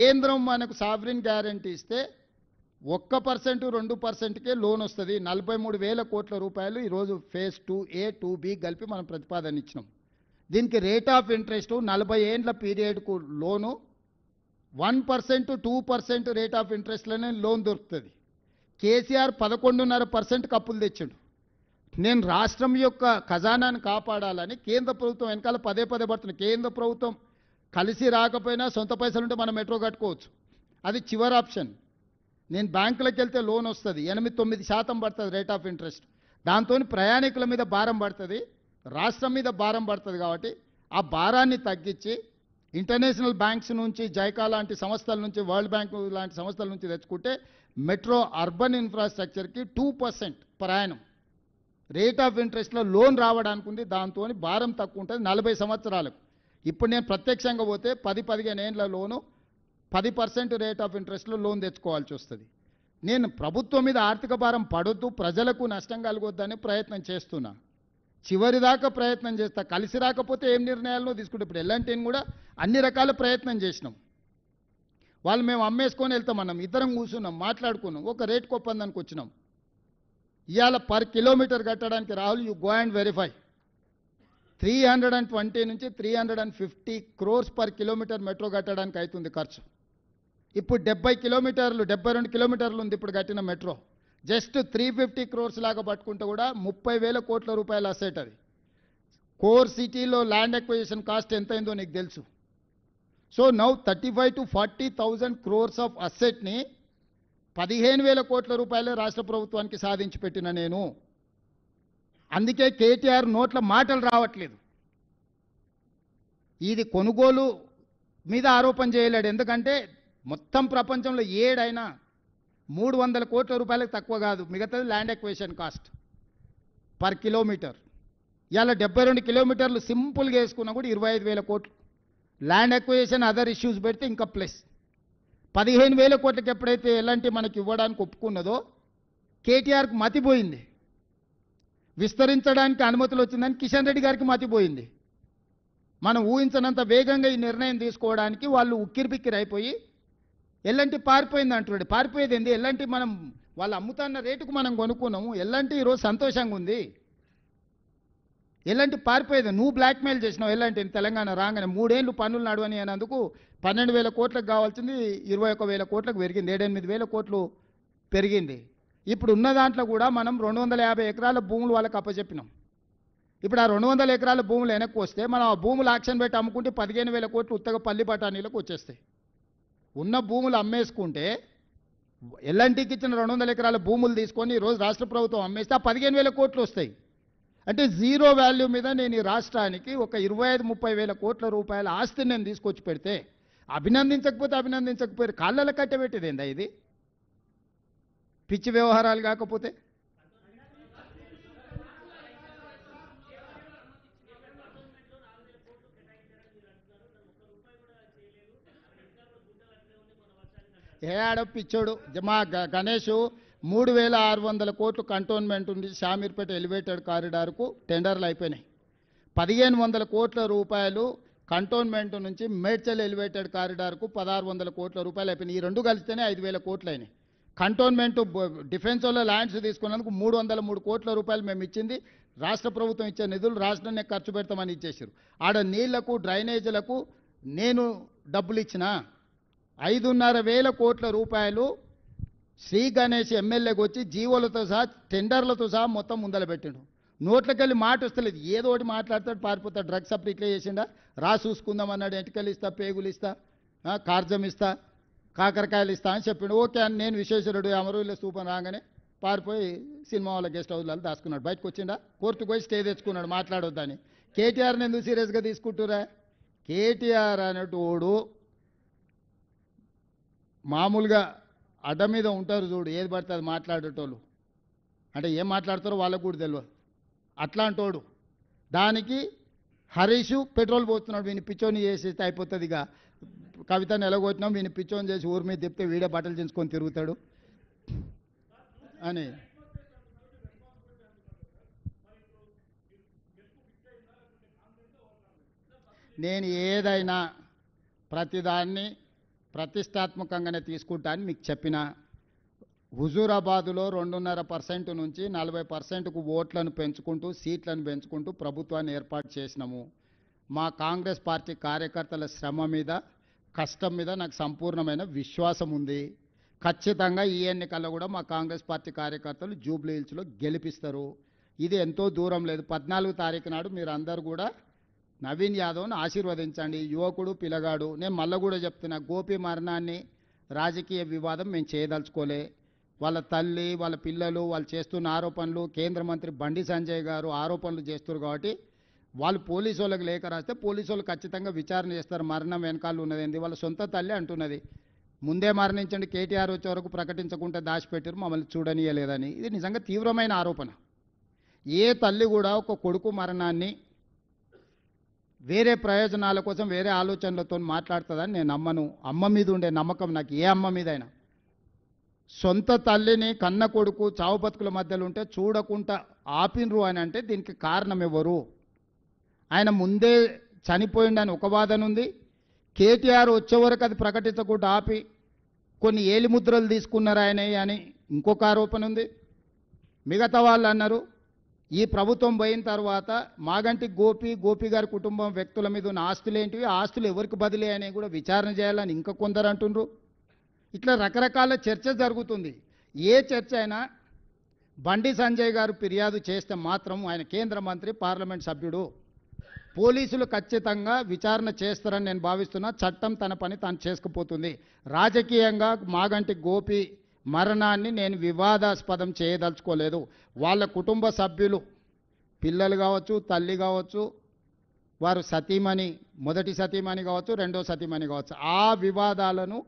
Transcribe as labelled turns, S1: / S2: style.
S1: కేంద్రం మనకు sovereign guarantee ఇస్తే 1% 2%కే లోన్ వస్తుంది. 43,000 కోట్ల రూపాయలు ఈరోజు ఫేజ్ 2A 2B కలిపి మనం ప్రతిపాదన ఇచ్చినాం. దీనికి రేట్ ఆఫ్ ఇంట్రెస్ట్ 40 ఏండ్ల పీరియడ్కు లోను 1% 2% రేట్ ఆఫ్ ఇంట్రెస్ట్లోనే లోన్ దొరుకుతుంది. కేసీఆర్ 11.5% అప్పులు తెచ్చిండు. నేను రాష్ట్రం యొక్క ఖజానాను కాపాడాలని కేంద్ర ప్రభుత్వం వెనకాల పదే పడుతుంది. కేంద్ర ప్రభుత్వం కలిసి రాకపోయినా సొంత పైసలుంటే మనం మెట్రో కట్టుకోవచ్చు. అది చివరి ఆప్షన్. నేను బ్యాంకులకు వెళ్తే లోన్ వస్తుంది, 8-9% పడుతుంది రేట్ ఆఫ్ ఇంట్రెస్ట్. దాంతో ప్రయాణికుల మీద భారం పడుతుంది, రాష్ట్రం మీద భారం పడుతుంది. కాబట్టి ఆ భారాన్ని తగ్గించి ఇంటర్నేషనల్ బ్యాంక్స్ నుంచి, జైకా లాంటి సంస్థల నుంచి, వరల్డ్ బ్యాంక్ లాంటి సంస్థల నుంచి తెచ్చుకుంటే మెట్రో అర్బన్ ఇన్ఫ్రాస్ట్రక్చర్కి 2% ప్రయాణం రేట్ ఆఫ్ ఇంట్రెస్ట్లో లోన్ రావడానికి ఉంది. దాంతో భారం తక్కువ ఉంటుంది 40 సంవత్సరాలకు. ఇప్పుడు నేను ప్రత్యక్షంగా పోతే 10-15 ఏండ్ల లోను 10% రేట్ ఆఫ్ ఇంట్రెస్ట్లో లోన్ తెచ్చుకోవాల్సి వస్తుంది. నేను ప్రభుత్వం మీద ఆర్థిక భారం పడొద్దు, ప్రజలకు నష్టం కలగొద్దని ప్రయత్నం చేస్తున్నా. చివరిదాకా ప్రయత్నం చేస్తా. కలిసి రాకపోతే ఏం నిర్ణయాలను తీసుకుంటే ఇప్పుడు ఎల్ఎన్టీని కూడా అన్ని రకాల ప్రయత్నం చేసినాం. వాళ్ళు మేము అమ్మేసుకొని వెళ్తామన్నాం, ఇద్దరం కూర్చున్నాం, మాట్లాడుకున్నాం, ఒక రేట్ ఒప్పందానికి వచ్చినాం. ఇవాళ పర్ కిలోమీటర్ కట్టడానికి Rahul you go and verify 320 నుంచి 350 crores పర్ కిలోమీటర్ మెట్రో కట్టడానికి అవుతుంది ఖర్చు. ఇప్పుడు 72 కిలోమీటర్లు ఉంది ఇప్పుడు కట్టిన మెట్రో. జస్ట్ 350 crores లాగా పట్టుకుంటే కూడా 30,000 కోట్ల రూపాయల అసెట్. అది కోర్ సిటీలో ల్యాండ్ ఎక్విజిషన్ కాస్ట్ ఎంత అయిందో నీకు తెలుసు. So now 35,000 to 40,000 crores of అసెట్ని 15,000 కోట్ల రూపాయలే రాష్ట్ర ప్రభుత్వానికి సాధించి పెట్టిన నేను. అందుకే కేటీఆర్ నోట్ల మాటలు రావట్లేదు. ఇది కొనుగోలు మీద ఆరోపణ చేయలేడు. ఎందుకంటే మొత్తం ప్రపంచంలో ఏడైనా 300 కోట్ల రూపాయలకు తక్కువ కాదు మిగతాది land acquisition cost per kilometre. ఇవాళ 72 కిలోమీటర్లు సింపుల్గా వేసుకున్నా కూడా 25,000 కోట్లు. ల్యాండ్ ఎక్విజిషన్ అదర్ ఇష్యూస్ పెడితే ఇంకా ప్లస్ 15,000 కోట్లకి ఎప్పుడైతే ఎలాంటి మనకి ఇవ్వడానికి ఒప్పుకున్నదో కేటీఆర్కి మతిపోయింది. విస్తరించడానికి అనుమతులు వచ్చిందని కిషన్ రెడ్డి గారికి మతిపోయింది. మనం ఊహించనంత వేగంగా ఈ నిర్ణయం తీసుకోవడానికి వాళ్ళు ఉక్కిరిబిక్కిరి అయిపోయి ఎల్లంటి పారిపోయింది అంటున్నాడు. పారిపోయేది ఏంది? ఎల్లంటి మనం వాళ్ళు అమ్ముతున్న రేటుకు మనం కొనుక్కున్నాము. ఎల్లంటి ఈరోజు సంతోషంగా ఉంది. ఎల్లంటి పారిపోయేది. నువ్వు బ్లాక్మెయిల్ చేసినావు ఎల్లంటి తెలంగాణ రాగానే 3 ఏళ్ళు పన్నులు నడవని అనేందుకు 12,000 కోట్లకు కావాల్సింది 21,000 కోట్లకు పెరిగింది. 7-8,000 కోట్లు పెరిగింది. ఇప్పుడు ఉన్న దాంట్లో కూడా మనం 250 ఎకరాల భూములు వాళ్ళకి అప్పచెప్పినాం. ఇప్పుడు ఆ 200 ఎకరాల భూములు వెనక్కి వస్తే మనం ఆ భూములు ఆక్షన్ పెట్టి అమ్ముకుంటే 15,000 కోట్లు ఉత్తగా పల్లి బఠానీలకు వచ్చేస్తాయి. ఉన్న భూములు అమ్మేసుకుంటే ఎల్ఎన్టీకి ఇచ్చిన 200 ఎకరాల భూములు తీసుకొని ఈరోజు రాష్ట్ర ప్రభుత్వం అమ్మేస్తే ఆ 15,000 కోట్లు వస్తాయి. అంటే జీరో వాల్యూ మీద నేను ఈ రాష్ట్రానికి ఒక 25-30 కోట్ల రూపాయల ఆస్తిని నేను తీసుకొచ్చి పెడితే అభినందించకపోతే కాళ్ళలో కట్టబెట్టేది ఏందా? ఇది పిచ్చి వ్యవహారాలు కాకపోతే. ఏడ పిచ్చోడు మా గణేష్ 3,600 కోట్లు కంటోన్మెంట్ ఉంది. షామీర్పేట ఎలివేటెడ్ కారిడార్కు టెండర్లు అయిపోయినాయి. 1,500 కోట్ల రూపాయలు కంటోన్మెంట్ నుంచి మేడ్చల్ ఎలివేటెడ్ కారిడార్కు 1,600 కోట్ల రూపాయలు అయిపోయినాయి. ఈ రెండు కలిస్తేనే 5,000 కోట్లు అయినాయి. కంటోన్మెంట్ డిఫెన్స్ వల్ల ల్యాండ్స్ తీసుకున్నందుకు 303 కోట్ల రూపాయలు మేము ఇచ్చింది. రాష్ట్ర ప్రభుత్వం ఇచ్చే నిధులు రాష్ట్రాన్ని ఖర్చు పెడతామని ఇచ్చేసారు. ఆడ నీళ్లకు డ్రైనేజీలకు నేను డబ్బులు ఇచ్చిన 5,500 కోట్ల రూపాయలు శ్రీ గణేష్ ఎమ్మెల్యేకి వచ్చి జీవోలతో సహా టెండర్లతో సహా మొత్తం ముందల పెట్టిండు. నోట్లకెళ్ళి మాట వస్తలేదు. ఏదో ఒకటి మాట్లాడతాడు, పారిపోతాడు. డ్రగ్స్ అప్పుడు ఇట్లా చేసిండా, రా చూసుకుందాం అన్నాడు. ఎంటికలు ఇస్తా, పేగులు ఇస్తా, కార్జం ఇస్తా, కాకరకాయలు ఇస్తా అని చెప్పిండు. ఓకే అని నేను విశ్వేశ్వరుడు అమరవీరుల స్తూపం రాగానే పారిపోయి సినిమా వాళ్ళ గెస్ట్ హౌస్లలో దాచుకున్నాడు. బయటకు వచ్చిండా, కోర్టుకు పోయి స్టే తెచ్చుకున్నాడు మాట్లాడొద్దని. కేటీఆర్ని ఎందుకు సీరియస్గా తీసుకుంటురా? కేటీఆర్ అనేటోడు మామూలుగా అడ్డ మీద ఉంటారు చూడు, ఏది పడితే అది మాట్లాడేటోళ్ళు. అంటే ఏం మాట్లాడతారో వాళ్ళకు కూడా తెలియదు. అట్లాంటోడు. దానికి హరీష్ పెట్రోల్ పోతున్నాడు. వీని పిచ్చోని చేసేస్తే అయిపోతుంది. ఇక కవితను ఎలాగొచ్చినాం, వీని పిచ్చోని చేసి ఊరి మీద తిప్పితే వీడే బట్టలు చించుకొని తిరుగుతాడు అని. నేను ఏదైనా ప్రతిదాన్ని ప్రతిష్టాత్మకంగానే తీసుకుంటా అని మీకు చెప్పిన. హుజూరాబాదులో 2.5% నుంచి 40%కు ఓట్లను పెంచుకుంటూ సీట్లను పెంచుకుంటూ ప్రభుత్వాన్ని ఏర్పాటు చేసినాము. మా కాంగ్రెస్ పార్టీ కార్యకర్తల శ్రమ మీద కష్టం మీద నాకు సంపూర్ణమైన విశ్వాసం ఉంది. ఖచ్చితంగా ఈ ఎన్నికల్లో కూడా మా కాంగ్రెస్ పార్టీ కార్యకర్తలు జూబ్లీ హిల్స్లో గెలిపిస్తారు. ఇది ఎంతో దూరం లేదు. 14 తారీఖు నాడు మీరు అందరూ కూడా నవీన్ యాదవ్ను ఆశీర్వదించండి. యువకుడు పిల్లగాడు. నేను మళ్ళీ కూడా చెప్తున్నా, గోపి మరణాన్ని రాజకీయ వివాదం మేము చేయదలుచుకోలే. వాళ్ళ తల్లి, వాళ్ళ పిల్లలు, వాళ్ళు చేస్తున్న ఆరోపణలు, కేంద్ర మంత్రి బండి సంజయ్ గారు ఆరోపణలు చేస్తున్నారు కాబట్టి వాళ్ళు పోలీసు వాళ్ళకి లేఖ రాస్తే పోలీసు వాళ్ళు ఖచ్చితంగా విచారణ చేస్తారు. మరణం వెనకాల ఉన్నదేంది, వాళ్ళ సొంత తల్లి అంటున్నది. ముందే మరణించండి, కేటీఆర్ వచ్చే వరకు ప్రకటించకుండా దాచిపెట్టారు, మమ్మల్ని చూడనీయలేదని. ఇది నిజంగా తీవ్రమైన ఆరోపణ. ఏ తల్లి కూడా ఒక కొడుకు మరణాన్ని వేరే ప్రయోజనాల కోసం వేరే ఆలోచనలతో మాట్లాడుతుందని నేను నమ్మను. అమ్మ మీద ఉండే నమ్మకం నాకు ఏ అమ్మ మీదైనా. సొంత తల్లిని కన్న కొడుకు చావు బతుకుల మధ్యలో ఉంటే చూడకుండా ఆపినరు అని అంటే దీనికి కారణం ఎవరు? ఆయన ముందే చనిపోయిండని ఒక వాదన ఉంది. కేటీఆర్ వచ్చే వరకు అది ప్రకటించకుండా ఆపి కొన్ని ఏలిముద్రలు తీసుకున్నారు ఆయన అని ఇంకొక ఆరోపణ ఉంది. మిగతా వాళ్ళు అన్నారు ఈ ప్రభుత్వం పోయిన తర్వాత మాగంటి గోపి గారి కుటుంబం వ్యక్తుల మీద ఉన్న ఆస్తులు ఏంటివి, ఆస్తులు ఎవరికి బదిలీ అని కూడా విచారణ చేయాలని ఇంకా కొందరు అంటుండ్రు. ఇట్లా రకరకాల చర్చ జరుగుతుంది. ఏ చర్చ అయినా బండి సంజయ్ గారు ఫిర్యాదు చేస్తే మాత్రం ఆయన కేంద్ర మంత్రి, పార్లమెంట్ సభ్యుడు, పోలీసులు ఖచ్చితంగా విచారణ చేస్తారని నేను భావిస్తున్నా. చట్టం తన పని తాను చేసుకుపోతుంది. రాజకీయంగా మాగంటి గోపి మరణాన్ని నేను వివాదాస్పదం చేయదలుచుకోలేదు. వాళ్ళ కుటుంబ సభ్యులు, పిల్లలు కావచ్చు, తల్లి కావచ్చు, వారు సతీమణి, మొదటి సతీమణి కావచ్చు, రెండో సతీమణి కావచ్చు, ఆ వివాదాలను